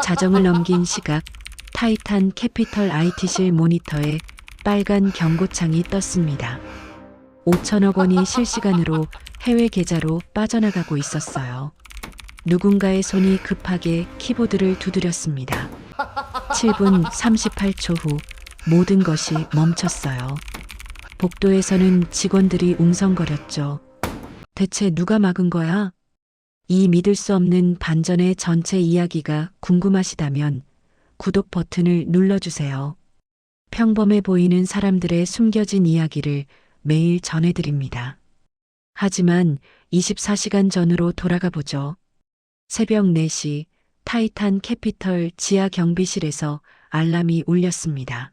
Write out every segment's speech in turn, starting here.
자정을 넘긴 시각, 타이탄 캐피털 IT실 모니터에 빨간 경고창이 떴습니다. 5천억 원이 실시간으로 해외 계좌로 빠져나가고 있었어요. 누군가의 손이 급하게 키보드를 두드렸습니다. 7분 38초 후 모든 것이 멈췄어요. 복도에서는 직원들이 웅성거렸죠. 대체 누가 막은 거야? 이 믿을 수 없는 반전의 전체 이야기가 궁금하시다면 구독 버튼을 눌러주세요. 평범해 보이는 사람들의 숨겨진 이야기를 매일 전해드립니다. 하지만 24시간 전으로 돌아가 보죠. 새벽 4시 타이탄 캐피털 지하 경비실에서 알람이 울렸습니다.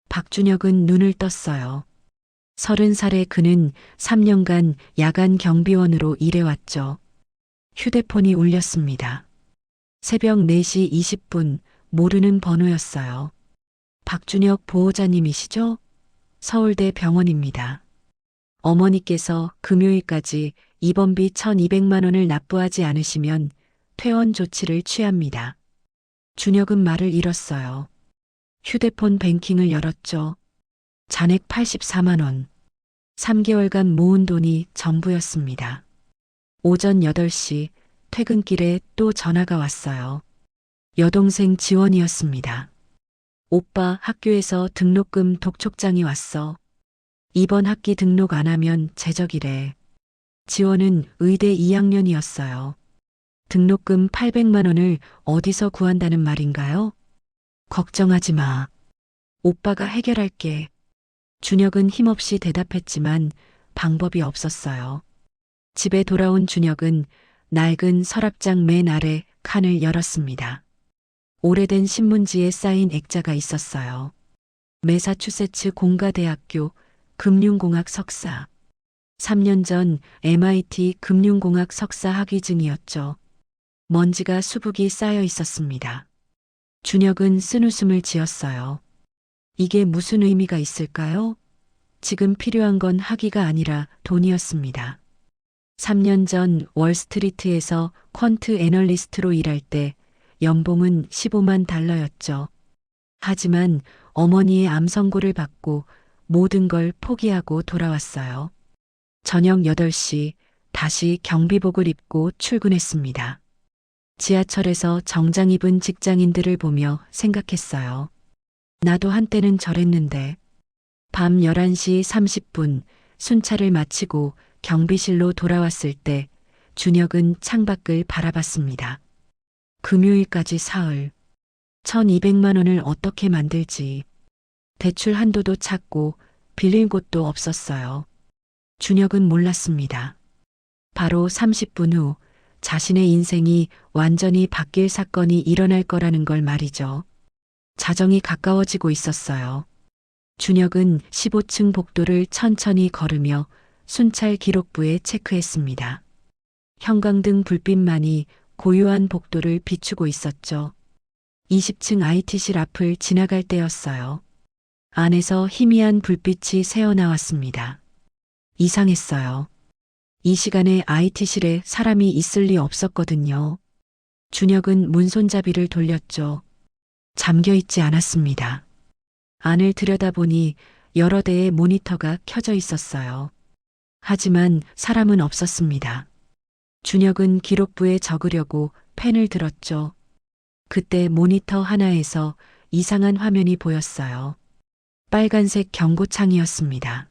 박준혁은 눈을 떴어요. 30살의 그는 3년간 야간 경비원으로 일해왔죠. 휴대폰이 울렸습니다. 새벽 4시 20분 모르는 번호였어요. 박준혁 보호자님이시죠? 서울대 병원입니다. 어머니께서 금요일까지 입원비 1,200만 원을 납부하지 않으시면 퇴원 조치를 취합니다. 준혁은 말을 잃었어요. 휴대폰 뱅킹을 열었죠. 잔액 84만 원. 3개월간 모은 돈이 전부였습니다. 오전 8시 퇴근길에 또 전화가 왔어요. 여동생 지원이었습니다. 오빠 학교에서 등록금 독촉장이 왔어. 이번 학기 등록 안 하면 제적이래. 지원은 의대 2학년이었어요. 등록금 800만 원을 어디서 구한다는 말인가요? 걱정하지 마. 오빠가 해결할게. 준혁은 힘없이 대답했지만 방법이 없었어요. 집에 돌아온 준혁은 낡은 서랍장 맨 아래 칸을 열었습니다. 오래된 신문지에 쌓인 액자가 있었어요. 매사추세츠 공가대학교 금융공학 석사. 3년 전 MIT 금융공학 석사 학위증이었죠. 먼지가 수북이 쌓여 있었습니다. 준혁은 쓴웃음을 지었어요. 이게 무슨 의미가 있을까요? 지금 필요한 건 학위가 아니라 돈이었습니다. 3년 전 월스트리트에서 퀀트 애널리스트로 일할 때 연봉은 15만 달러였죠. 하지만 어머니의 암 선고를 받고 모든 걸 포기하고 돌아왔어요. 저녁 8시 다시 경비복을 입고 출근했습니다. 지하철에서 정장 입은 직장인들을 보며 생각했어요. 나도 한때는 저랬는데. 밤 11시 30분 순찰을 마치고 경비실로 돌아왔을 때 준혁은 창밖을 바라봤습니다. 금요일까지 사흘. 1,200만 원을 어떻게 만들지. 대출 한도도 찾고 빌릴 곳도 없었어요. 준혁은 몰랐습니다. 바로 30분 후 자신의 인생이 완전히 바뀔 사건이 일어날 거라는 걸 말이죠. 자정이 가까워지고 있었어요. 준혁은 15층 복도를 천천히 걸으며 순찰 기록부에 체크했습니다. 형광등 불빛만이 고요한 복도를 비추고 있었죠. 20층 IT실 앞을 지나갈 때였어요. 안에서 희미한 불빛이 새어나왔습니다. 이상했어요. 이 시간에 IT실에 사람이 있을 리 없었거든요. 준혁은 문손잡이를 돌렸죠. 잠겨 있지 않았습니다. 안을 들여다보니 여러 대의 모니터가 켜져 있었어요. 하지만 사람은 없었습니다. 준혁은 기록부에 적으려고 펜을 들었죠. 그때 모니터 하나에서 이상한 화면이 보였어요. 빨간색 경고창이었습니다.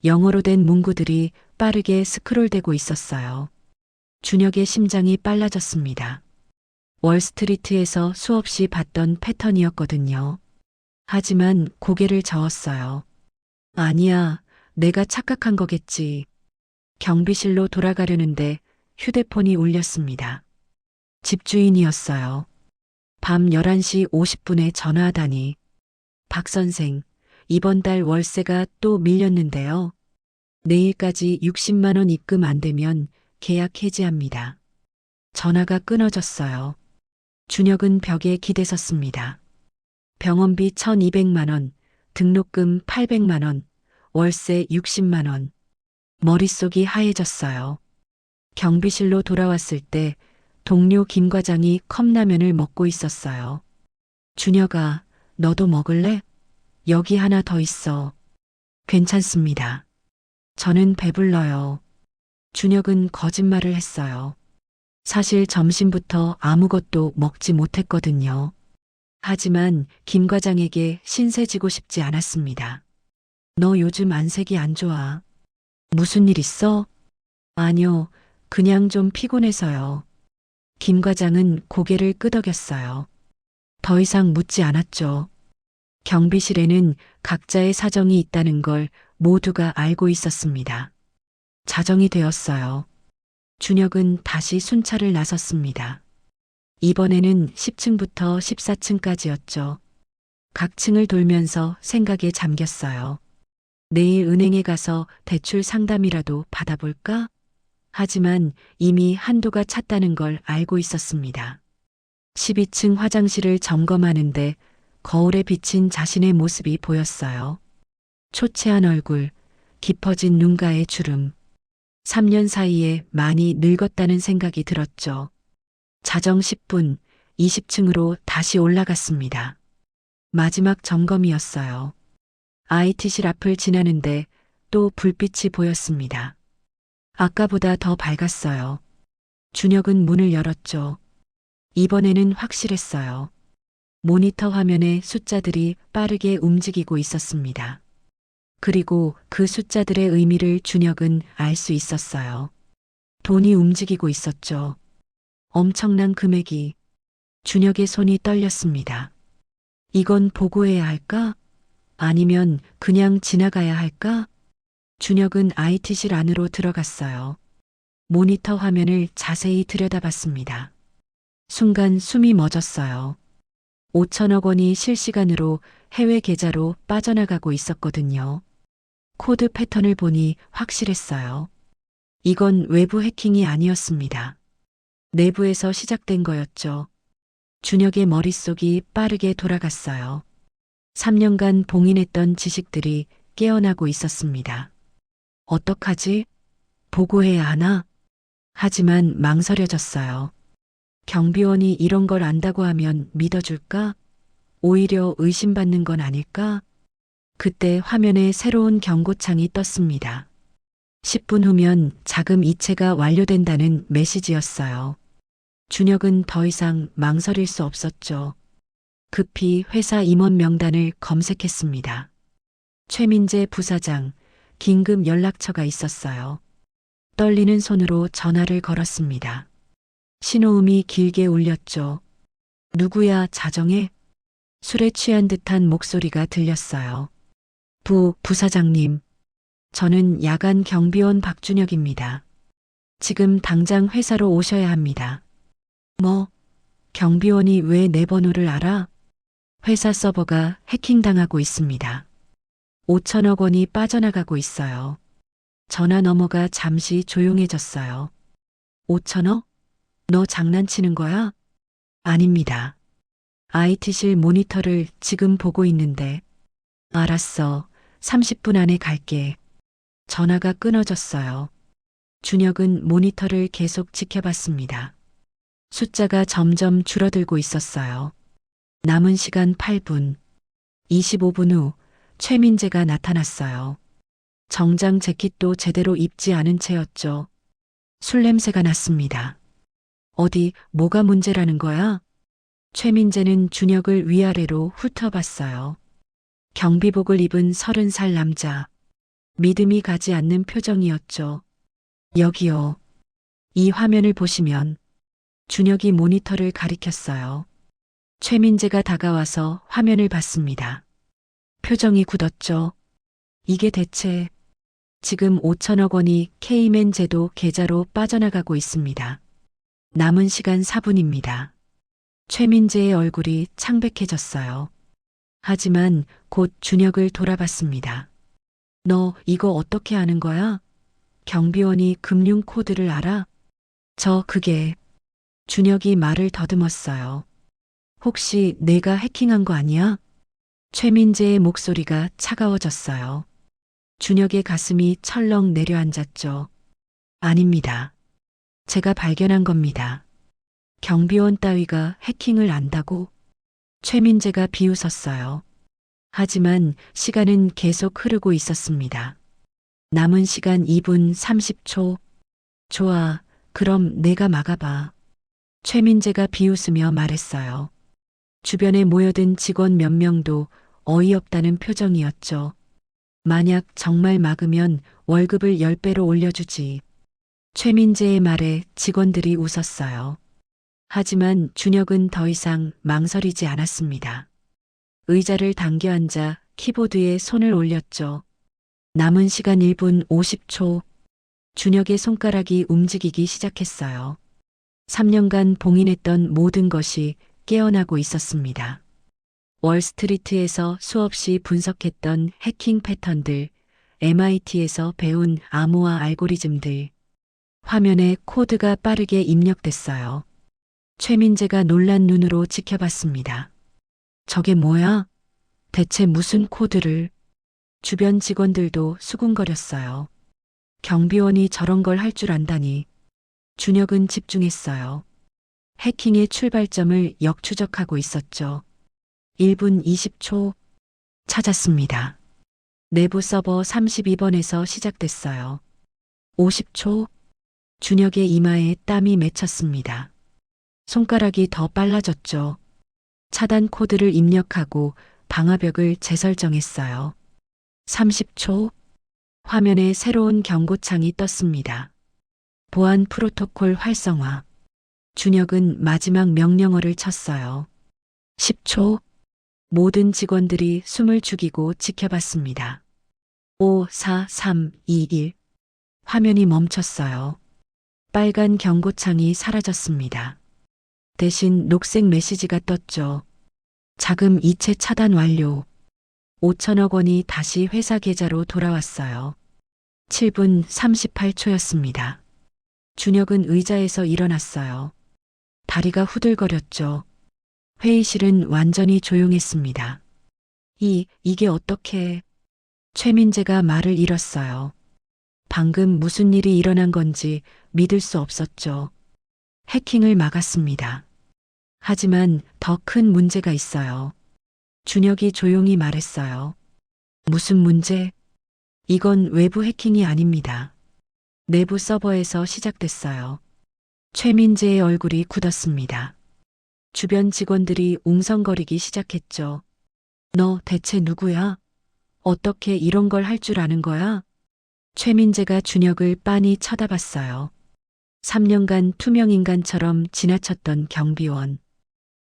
영어로 된 문구들이 빠르게 스크롤되고 있었어요. 준혁의 심장이 빨라졌습니다. 월스트리트에서 수없이 봤던 패턴이었거든요. 하지만 고개를 저었어요. 아니야, 내가 착각한 거겠지. 경비실로 돌아가려는데 휴대폰이 울렸습니다. 집주인이었어요. 밤 11시 50분에 전화하다니. 박 선생, 이번 달 월세가 또 밀렸는데요. 내일까지 60만 원 입금 안 되면 계약 해지합니다. 전화가 끊어졌어요. 준혁은 벽에 기대섰습니다. 병원비 1,200만 원, 등록금 800만 원, 월세 60만 원. 머릿속이 하얘졌어요. 경비실로 돌아왔을 때 동료 김 과장이 컵라면을 먹고 있었어요. 준혁아, 너도 먹을래? 여기 하나 더 있어. 괜찮습니다. 저는 배불러요. 준혁은 거짓말을 했어요. 사실 점심부터 아무것도 먹지 못했거든요. 하지만 김 과장에게 신세지고 싶지 않았습니다. 너 요즘 안색이 안 좋아. 무슨 일 있어? 아니요, 그냥 좀 피곤해서요. 김 과장은 고개를 끄덕였어요. 더 이상 묻지 않았죠. 경비실에는 각자의 사정이 있다는 걸 모두가 알고 있었습니다. 자정이 되었어요. 준혁은 다시 순찰을 나섰습니다. 이번에는 10층부터 14층까지였죠. 각 층을 돌면서 생각에 잠겼어요. 내일 은행에 가서 대출 상담이라도 받아볼까? 하지만 이미 한도가 찼다는 걸 알고 있었습니다. 12층 화장실을 점검하는데 거울에 비친 자신의 모습이 보였어요. 초췌한 얼굴, 깊어진 눈가의 주름. 3년 사이에 많이 늙었다는 생각이 들었죠. 자정 10분, 20층으로 다시 올라갔습니다. 마지막 점검이었어요. IT실 앞을 지나는데 또 불빛이 보였습니다. 아까보다 더 밝았어요. 준혁은 문을 열었죠. 이번에는 확실했어요. 모니터 화면에 숫자들이 빠르게 움직이고 있었습니다. 그리고 그 숫자들의 의미를 준혁은 알 수 있었어요. 돈이 움직이고 있었죠. 엄청난 금액이. 준혁의 손이 떨렸습니다. 이건 보고해야 할까? 아니면 그냥 지나가야 할까? 준혁은 IT실 안으로 들어갔어요. 모니터 화면을 자세히 들여다봤습니다. 순간 숨이 멎었어요. 5천억 원이 실시간으로 해외 계좌로 빠져나가고 있었거든요. 코드 패턴을 보니 확실했어요. 이건 외부 해킹이 아니었습니다. 내부에서 시작된 거였죠. 준혁의 머릿속이 빠르게 돌아갔어요. 3년간 봉인했던 지식들이 깨어나고 있었습니다. 어떡하지? 보고해야 하나? 하지만 망설여졌어요. 경비원이 이런 걸 안다고 하면 믿어줄까? 오히려 의심받는 건 아닐까? 그때 화면에 새로운 경고창이 떴습니다. 10분 후면 자금 이체가 완료된다는 메시지였어요. 준혁은 더 이상 망설일 수 없었죠. 급히 회사 임원 명단을 검색했습니다. 최민재 부사장, 긴급 연락처가 있었어요. 떨리는 손으로 전화를 걸었습니다. 신호음이 길게 울렸죠. 누구야, 자정에? 술에 취한 듯한 목소리가 들렸어요. 부사장님. 저는 야간 경비원 박준혁입니다. 지금 당장 회사로 오셔야 합니다. 뭐? 경비원이 왜 내 번호를 알아? 회사 서버가 해킹당하고 있습니다. 5천억 원이 빠져나가고 있어요. 전화 너머가 잠시 조용해졌어요. 5천억? 너 장난치는 거야? 아닙니다. IT실 모니터를 지금 보고 있는데. 알았어. 30분 안에 갈게. 전화가 끊어졌어요. 준혁은 모니터를 계속 지켜봤습니다. 숫자가 점점 줄어들고 있었어요. 남은 시간 8분. 25분 후 최민재가 나타났어요. 정장 재킷도 제대로 입지 않은 채였죠. 술 냄새가 났습니다. 어디 뭐가 문제라는 거야? 최민재는 준혁을 위아래로 훑어봤어요. 경비복을 입은 30살 남자. 믿음이 가지 않는 표정이었죠. 여기요. 이 화면을 보시면. 준혁이 모니터를 가리켰어요. 최민재가 다가와서 화면을 봤습니다. 표정이 굳었죠. 이게 대체. 지금 5천억 원이 K맨 제도 계좌로 빠져나가고 있습니다. 남은 시간 4분입니다. 최민재의 얼굴이 창백해졌어요. 하지만 곧 준혁을 돌아봤습니다. 너 이거 어떻게 아는 거야? 경비원이 금융 코드를 알아? 그게. 준혁이 말을 더듬었어요. 혹시 내가 해킹한 거 아니야? 최민재의 목소리가 차가워졌어요. 준혁의 가슴이 철렁 내려앉았죠. 아닙니다. 제가 발견한 겁니다. 경비원 따위가 해킹을 안다고? 최민재가 비웃었어요. 하지만 시간은 계속 흐르고 있었습니다. 남은 시간 2분 30초. 좋아, 그럼 내가 막아봐. 최민재가 비웃으며 말했어요. 주변에 모여든 직원 몇 명도 어이없다는 표정이었죠. 만약 정말 막으면 월급을 10배로 올려주지. 최민재의 말에 직원들이 웃었어요. 하지만 준혁은 더 이상 망설이지 않았습니다. 의자를 당겨 앉아 키보드에 손을 올렸죠. 남은 시간 1분 50초. 준혁의 손가락이 움직이기 시작했어요. 3년간 봉인했던 모든 것이 깨어나고 있었습니다. 월스트리트에서 수없이 분석했던 해킹 패턴들, MIT에서 배운 암호화 알고리즘들, 화면에 코드가 빠르게 입력됐어요. 최민재가 놀란 눈으로 지켜봤습니다. 저게 뭐야? 대체 무슨 코드를? 주변 직원들도 수군거렸어요. 경비원이 저런 걸 할 줄 안다니. 준혁은 집중했어요. 해킹의 출발점을 역추적하고 있었죠. 1분 20초. 찾았습니다. 내부 서버 32번에서 시작됐어요. 50초. 준혁의 이마에 땀이 맺혔습니다. 손가락이 더 빨라졌죠. 차단 코드를 입력하고 방화벽을 재설정했어요. 30초. 화면에 새로운 경고창이 떴습니다. 보안 프로토콜 활성화. 준혁은 마지막 명령어를 쳤어요. 10초. 모든 직원들이 숨을 죽이고 지켜봤습니다. 5, 4, 3, 2, 1. 화면이 멈췄어요. 빨간 경고창이 사라졌습니다. 대신 녹색 메시지가 떴죠. 자금 이체 차단 완료. 5천억 원이 다시 회사 계좌로 돌아왔어요. 7분 38초였습니다. 준혁은 의자에서 일어났어요. 다리가 후들거렸죠. 회의실은 완전히 조용했습니다. 이게 어떻게... 최민재가 말을 잃었어요. 방금 무슨 일이 일어난 건지 믿을 수 없었죠. 해킹을 막았습니다. 하지만 더 큰 문제가 있어요. 준혁이 조용히 말했어요. 무슨 문제? 이건 외부 해킹이 아닙니다. 내부 서버에서 시작됐어요. 최민재의 얼굴이 굳었습니다. 주변 직원들이 웅성거리기 시작했죠. 너 대체 누구야? 어떻게 이런 걸 할 줄 아는 거야? 최민재가 준혁을 빤히 쳐다봤어요. 3년간 투명인간처럼 지나쳤던 경비원.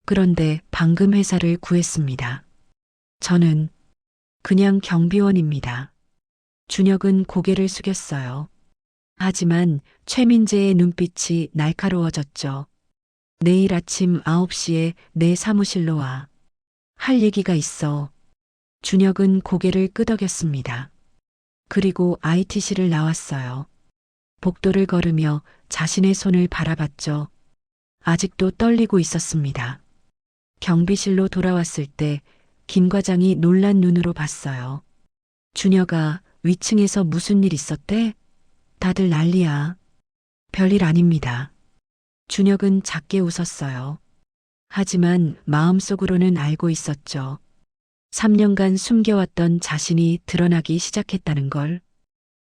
그런데 방금 회사를 구했습니다. 저는 그냥 경비원입니다. 준혁은 고개를 숙였어요. 하지만 최민재의 눈빛이 날카로워졌죠. 내일 아침 9시에 내 사무실로 와. 할 얘기가 있어. 준혁은 고개를 끄덕였습니다. 그리고 IT실을 나왔어요. 복도를 걸으며 자신의 손을 바라봤죠. 아직도 떨리고 있었습니다. 경비실로 돌아왔을 때 김 과장이 놀란 눈으로 봤어요. 준혁아, 위층에서 무슨 일 있었대? 다들 난리야. 별일 아닙니다. 준혁은 작게 웃었어요. 하지만 마음속으로는 알고 있었죠. 3년간 숨겨왔던 자신이 드러나기 시작했다는 걸.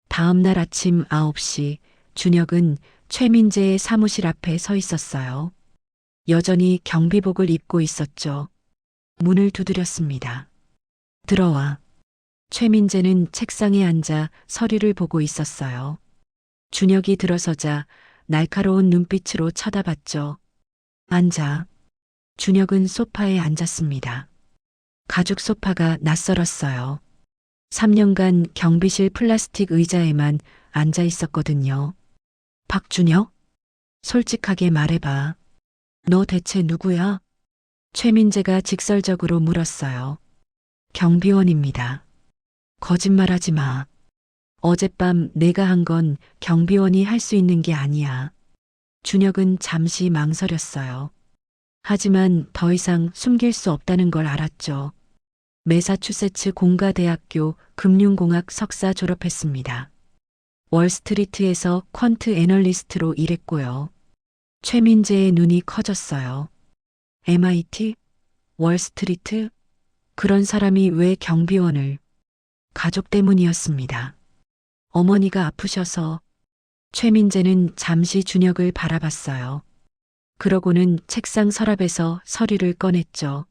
다음 날 아침 9시 준혁은 최민재의 사무실 앞에 서 있었어요. 여전히 경비복을 입고 있었죠. 문을 두드렸습니다. 들어와. 최민재는 책상에 앉아 서류를 보고 있었어요. 준혁이 들어서자 날카로운 눈빛으로 쳐다봤죠. 앉아. 준혁은 소파에 앉았습니다. 가죽 소파가 낯설었어요. 3년간 경비실 플라스틱 의자에만 앉아 있었거든요. 박준혁? 솔직하게 말해봐. 너 대체 누구야? 최민재가 직설적으로 물었어요. 경비원입니다. 거짓말하지 마. 어젯밤 내가 한 건 경비원이 할 수 있는 게 아니야. 준혁은 잠시 망설였어요. 하지만 더 이상 숨길 수 없다는 걸 알았죠. 매사추세츠 공가대학교 금융공학 석사 졸업했습니다. 월스트리트에서 퀀트 애널리스트로 일했고요. 최민재의 눈이 커졌어요. MIT? 월스트리트? 그런 사람이 왜 경비원을? 가족 때문이었습니다. 어머니가 아프셔서. 최민재는 잠시 준혁을 바라봤어요. 그러고는 책상 서랍에서 서류를 꺼냈죠.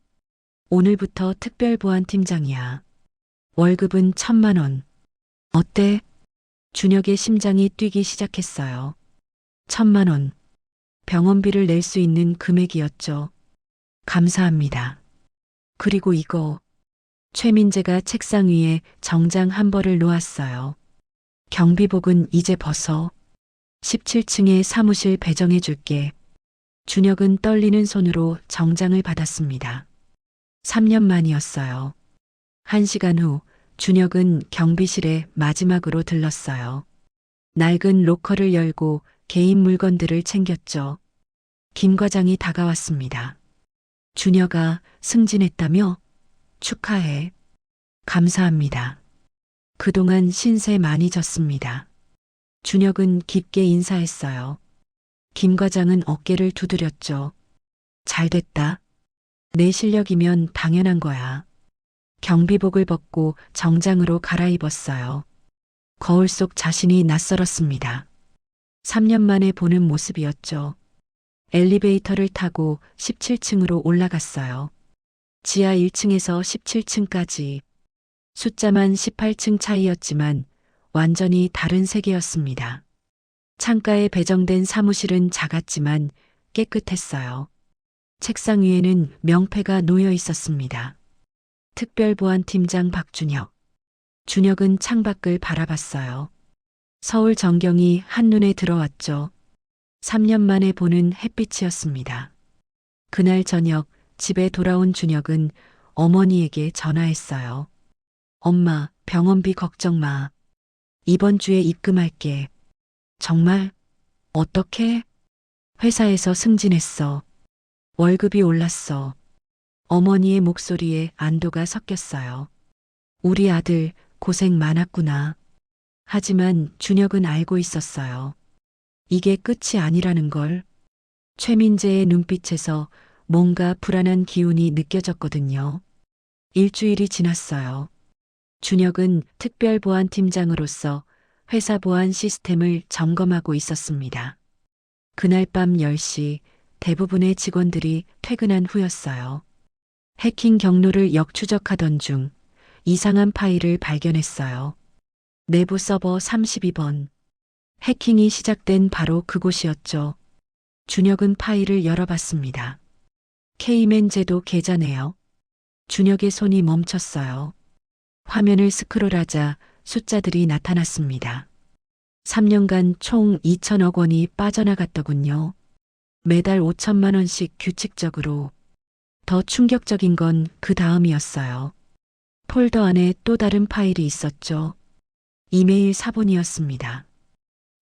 오늘부터 특별보안팀장이야. 월급은 1,000만 원. 어때? 준혁의 심장이 뛰기 시작했어요. 1,000만 원. 병원비를 낼 수 있는 금액이었죠. 감사합니다. 그리고 이거. 최민재가 책상 위에 정장 한 벌을 놓았어요. 경비복은 이제 벗어. 17층에 사무실 배정해 줄게. 준혁은 떨리는 손으로 정장을 받았습니다. 3년 만이었어요. 1시간 후 준혁은 경비실에 마지막으로 들렀어요. 낡은 로커를 열고 개인 물건들을 챙겼죠. 김 과장이 다가왔습니다. 준혁아, 승진했다며? 축하해. 감사합니다. 그동안 신세 많이 졌습니다. 준혁은 깊게 인사했어요. 김 과장은 어깨를 두드렸죠. 잘됐다. 내 실력이면 당연한 거야. 경비복을 벗고 정장으로 갈아입었어요. 거울 속 자신이 낯설었습니다. 3년 만에 보는 모습이었죠. 엘리베이터를 타고 17층으로 올라갔어요. 지하 1층에서 17층까지. 숫자만 18층 차이였지만 완전히 다른 세계였습니다. 창가에 배정된 사무실은 작았지만 깨끗했어요. 책상 위에는 명패가 놓여 있었습니다. 특별보안팀장 박준혁. 준혁은 창밖을 바라봤어요. 서울 전경이 한눈에 들어왔죠. 3년 만에 보는 햇빛이었습니다. 그날 저녁 집에 돌아온 준혁은 어머니에게 전화했어요. 엄마, 병원비 걱정 마. 이번 주에 입금할게. 정말? 어떻게? 회사에서 승진했어. 월급이 올랐어. 어머니의 목소리에 안도가 섞였어요. 우리 아들 고생 많았구나. 하지만 준혁은 알고 있었어요. 이게 끝이 아니라는 걸. 최민재의 눈빛에서 뭔가 불안한 기운이 느껴졌거든요. 일주일이 지났어요. 준혁은 특별보안팀장으로서 회사 보안 시스템을 점검하고 있었습니다. 그날 밤 10시 대부분의 직원들이 퇴근한 후였어요. 해킹 경로를 역추적하던 중 이상한 파일을 발견했어요. 내부 서버 32번. 해킹이 시작된 바로 그곳이었죠. 준혁은 파일을 열어봤습니다. K맨 제도 계좌네요. 준혁의 손이 멈췄어요. 화면을 스크롤하자 숫자들이 나타났습니다. 3년간 총 2천억 원이 빠져나갔더군요. 매달 5천만 원씩 규칙적으로. 더 충격적인 건 그 다음이었어요. 폴더 안에 또 다른 파일이 있었죠. 이메일 사본이었습니다.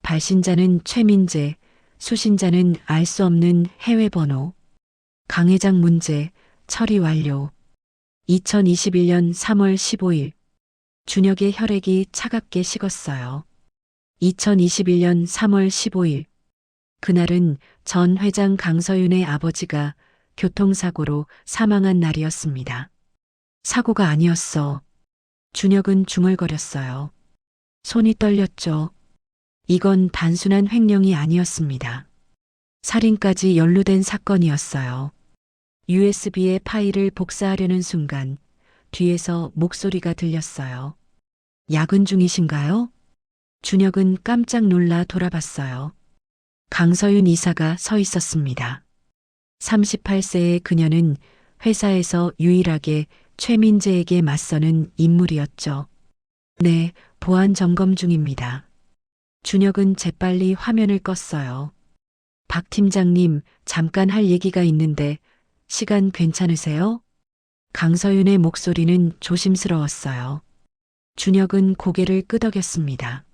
발신자는 최민재, 수신자는 알 수 없는 해외 번호. 강 회장 문제, 처리 완료. 2021년 3월 15일. 준혁의 혈액이 차갑게 식었어요. 2021년 3월 15일. 그날은 전 회장 강서윤의 아버지가 교통사고로 사망한 날이었습니다. 사고가 아니었어. 준혁은 중얼거렸어요. 손이 떨렸죠. 이건 단순한 횡령이 아니었습니다. 살인까지 연루된 사건이었어요. USB의 파일을 복사하려는 순간 뒤에서 목소리가 들렸어요. 야근 중이신가요? 준혁은 깜짝 놀라 돌아봤어요. 강서윤 이사가 서 있었습니다. 38세의 그녀는 회사에서 유일하게 최민재에게 맞서는 인물이었죠. 네, 보안 점검 중입니다. 준혁은 재빨리 화면을 껐어요. 박 팀장님, 잠깐 할 얘기가 있는데 시간 괜찮으세요? 강서윤의 목소리는 조심스러웠어요. 준혁은 고개를 끄덕였습니다.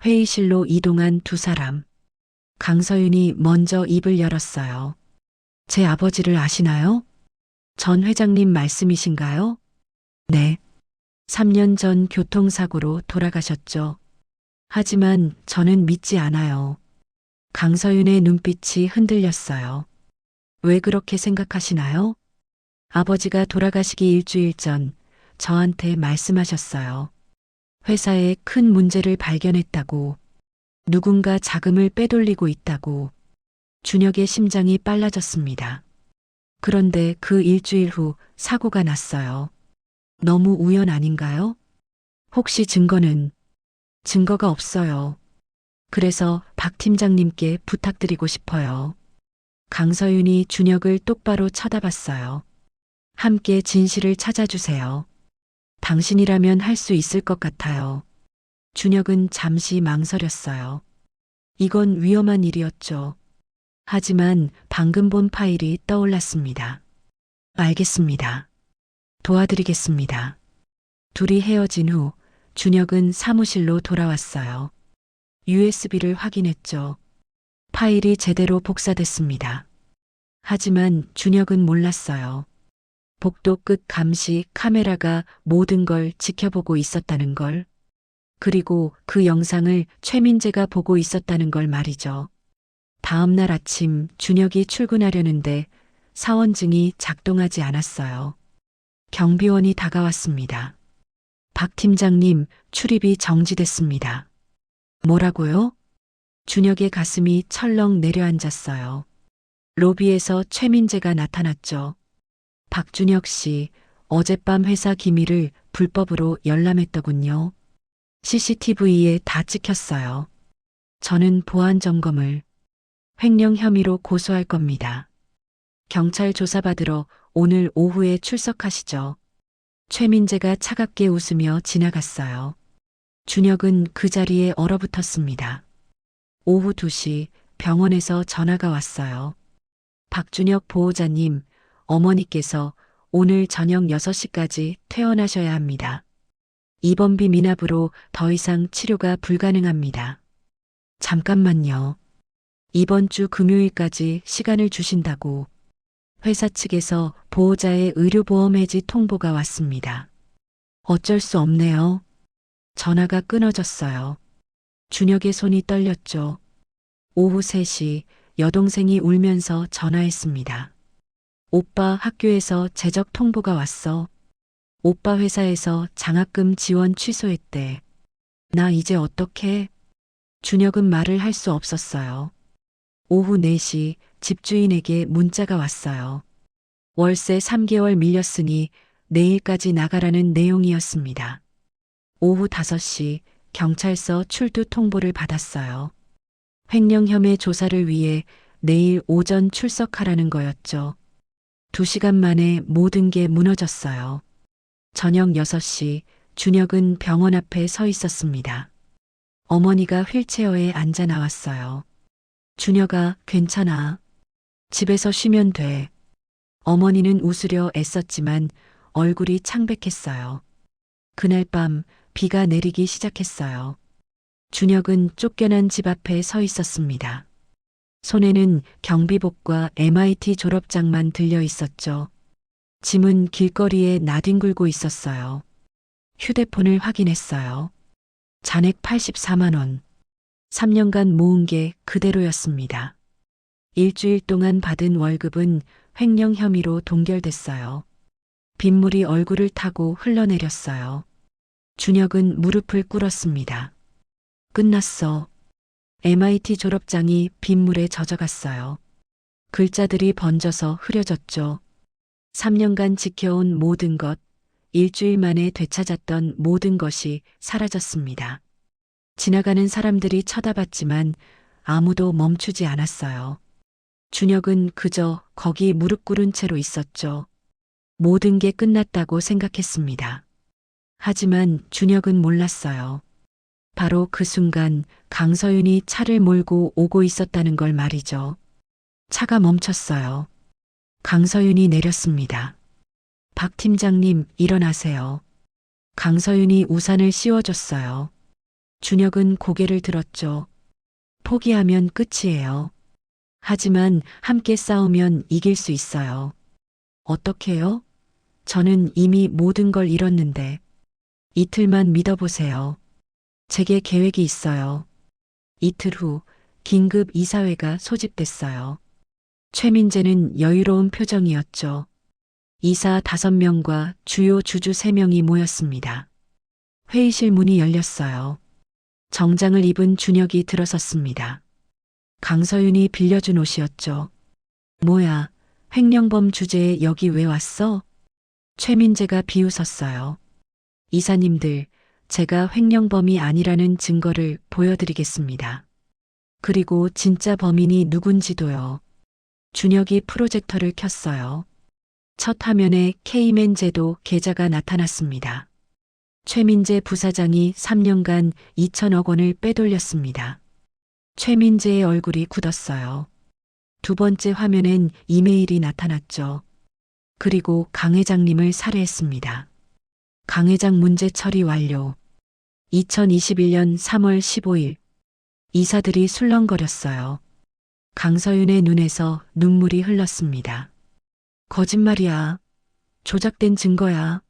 회의실로 이동한 두 사람. 강서윤이 먼저 입을 열었어요. 제 아버지를 아시나요? 전 회장님 말씀이신가요? 네. 3년 전 교통사고로 돌아가셨죠. 하지만 저는 믿지 않아요. 강서윤의 눈빛이 흔들렸어요. 왜 그렇게 생각하시나요? 아버지가 돌아가시기 일주일 전 저한테 말씀하셨어요. 회사에 큰 문제를 발견했다고, 누군가 자금을 빼돌리고 있다고. 준혁의 심장이 빨라졌습니다. 그런데 그 일주일 후 사고가 났어요. 너무 우연 아닌가요? 혹시 증거는? 증거가 없어요. 그래서 박 팀장님께 부탁드리고 싶어요. 강서윤이 준혁을 똑바로 쳐다봤어요. 함께 진실을 찾아주세요. 당신이라면 할 수 있을 것 같아요. 준혁은 잠시 망설였어요. 이건 위험한 일이었죠. 하지만 방금 본 파일이 떠올랐습니다. 알겠습니다. 도와드리겠습니다. 둘이 헤어진 후 준혁은 사무실로 돌아왔어요. USB를 확인했죠. 파일이 제대로 복사됐습니다. 하지만 준혁은 몰랐어요. 복도 끝 감시 카메라가 모든 걸 지켜보고 있었다는 걸. 그리고 그 영상을 최민재가 보고 있었다는 걸 말이죠. 다음 날 아침 준혁이 출근하려는데 사원증이 작동하지 않았어요. 경비원이 다가왔습니다. 박 팀장님, 출입이 정지됐습니다. 뭐라고요? 준혁의 가슴이 철렁 내려앉았어요. 로비에서 최민재가 나타났죠. 박준혁 씨, 어젯밤 회사 기밀을 불법으로 열람했더군요. CCTV에 다 찍혔어요. 저는 보안 점검을 횡령 혐의로 고소할 겁니다. 경찰 조사받으러 오늘 오후에 출석하시죠. 최민재가 차갑게 웃으며 지나갔어요. 준혁은 그 자리에 얼어붙었습니다. 오후 2시 병원에서 전화가 왔어요. 박준혁 보호자님, 어머니께서 오늘 저녁 6시까지 퇴원하셔야 합니다. 입원비 미납으로 더 이상 치료가 불가능합니다. 잠깐만요. 이번 주 금요일까지 시간을 주신다고 회사 측에서 보호자의 의료보험 해지 통보가 왔습니다. 어쩔 수 없네요. 전화가 끊어졌어요. 준혁의 손이 떨렸죠. 오후 3시 여동생이 울면서 전화했습니다. 오빠 학교에서 재적 통보가 왔어. 오빠 회사에서 장학금 지원 취소했대. 나 이제 어떡해? 준혁은 말을 할 수 없었어요. 오후 4시 집주인에게 문자가 왔어요. 월세 3개월 밀렸으니 내일까지 나가라는 내용이었습니다. 오후 5시 경찰서 출두 통보를 받았어요. 횡령 혐의 조사를 위해 내일 오전 출석하라는 거였죠. 2시간 만에 모든 게 무너졌어요. 저녁 6시 준혁은 병원 앞에 서 있었습니다. 어머니가 휠체어에 앉아 나왔어요. 준혁아, 괜찮아. 집에서 쉬면 돼. 어머니는 웃으려 애썼지만 얼굴이 창백했어요. 그날 밤 비가 내리기 시작했어요. 준혁은 쫓겨난 집 앞에 서 있었습니다. 손에는 경비복과 MIT 졸업장만 들려 있었죠. 짐은 길거리에 나뒹굴고 있었어요. 휴대폰을 확인했어요. 잔액 84만 원. 3년간 모은 게 그대로였습니다. 일주일 동안 받은 월급은 횡령 혐의로 동결됐어요. 빗물이 얼굴을 타고 흘러내렸어요. 준혁은 무릎을 꿇었습니다. 끝났어. MIT 졸업장이 빗물에 젖어갔어요. 글자들이 번져서 흐려졌죠. 3년간 지켜온 모든 것, 일주일 만에 되찾았던 모든 것이 사라졌습니다. 지나가는 사람들이 쳐다봤지만 아무도 멈추지 않았어요. 준혁은 그저 거기 무릎 꿇은 채로 있었죠. 모든 게 끝났다고 생각했습니다. 하지만 준혁은 몰랐어요. 바로 그 순간 강서윤이 차를 몰고 오고 있었다는 걸 말이죠. 차가 멈췄어요. 강서윤이 내렸습니다. 박 팀장님, 일어나세요. 강서윤이 우산을 씌워줬어요. 준혁은 고개를 들었죠. 포기하면 끝이에요. 하지만 함께 싸우면 이길 수 있어요. 어떻게요? 저는 이미 모든 걸 잃었는데. 이틀만 믿어보세요. 제게 계획이 있어요. 이틀 후 긴급 이사회가 소집됐어요. 최민재는 여유로운 표정이었죠. 이사 5명과 주요 주주 3명이 모였습니다. 회의실 문이 열렸어요. 정장을 입은 준혁이 들어섰습니다. 강서윤이 빌려준 옷이었죠. 뭐야, 횡령범 주제에 여기 왜 왔어? 최민재가 비웃었어요. 이사님들, 제가 횡령범이 아니라는 증거를 보여드리겠습니다. 그리고 진짜 범인이 누군지도요. 준혁이 프로젝터를 켰어요. 첫 화면에 K맨 제도 계좌가 나타났습니다. 최민재 부사장이 3년간 2천억 원을 빼돌렸습니다. 최민재의 얼굴이 굳었어요. 두 번째 화면엔 이메일이 나타났죠. 그리고 강 회장님을 살해했습니다. 강 회장 문제 처리 완료. 2021년 3월 15일. 이사들이 술렁거렸어요. 강서윤의 눈에서 눈물이 흘렀습니다. 거짓말이야. 조작된 증거야.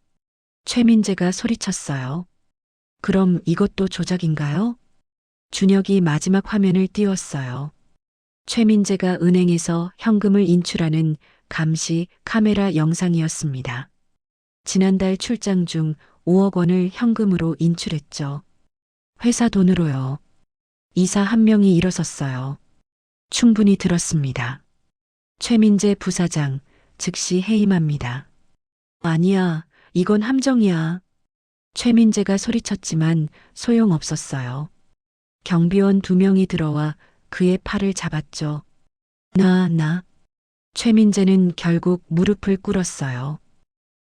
최민재가 소리쳤어요. 그럼 이것도 조작인가요? 준혁이 마지막 화면을 띄웠어요. 최민재가 은행에서 현금을 인출하는 감시 카메라 영상이었습니다. 지난달 출장 중 5억 원을 현금으로 인출했죠. 회사 돈으로요. 이사 한 명이 일어섰어요. 충분히 들었습니다. 최민재 부사장, 즉시 해임합니다. 아니야, 이건 함정이야. 최민재가 소리쳤지만 소용없었어요. 경비원 2명이 들어와 그의 팔을 잡았죠. 나. 최민재는 결국 무릎을 꿇었어요.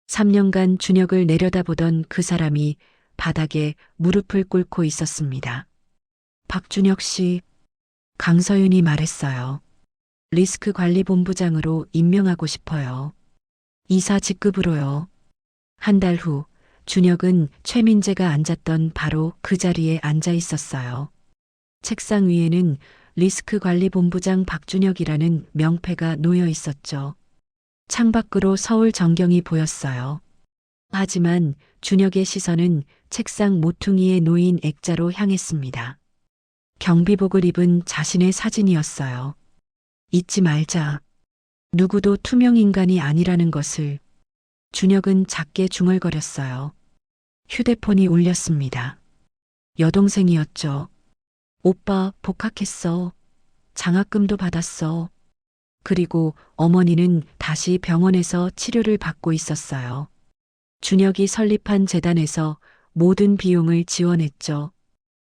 3년간 준혁을 내려다보던 그 사람이 바닥에 무릎을 꿇고 있었습니다. 박준혁 씨, 강서윤이 말했어요. 리스크관리본부장으로 임명하고 싶어요. 이사 직급으로요. 한 달 후, 준혁은 최민재가 앉았던 바로 그 자리에 앉아 있었어요. 책상 위에는 리스크관리본부장 박준혁이라는 명패가 놓여 있었죠. 창밖으로 서울 전경이 보였어요. 하지만 준혁의 시선은 책상 모퉁이에 놓인 액자로 향했습니다. 경비복을 입은 자신의 사진이었어요. 잊지 말자. 누구도 투명 인간이 아니라는 것을. 준혁은 작게 중얼거렸어요. 휴대폰이 울렸습니다. 여동생이었죠. 오빠 복학했어. 장학금도 받았어. 그리고 어머니는 다시 병원에서 치료를 받고 있었어요. 준혁이 설립한 재단에서 모든 비용을 지원했죠.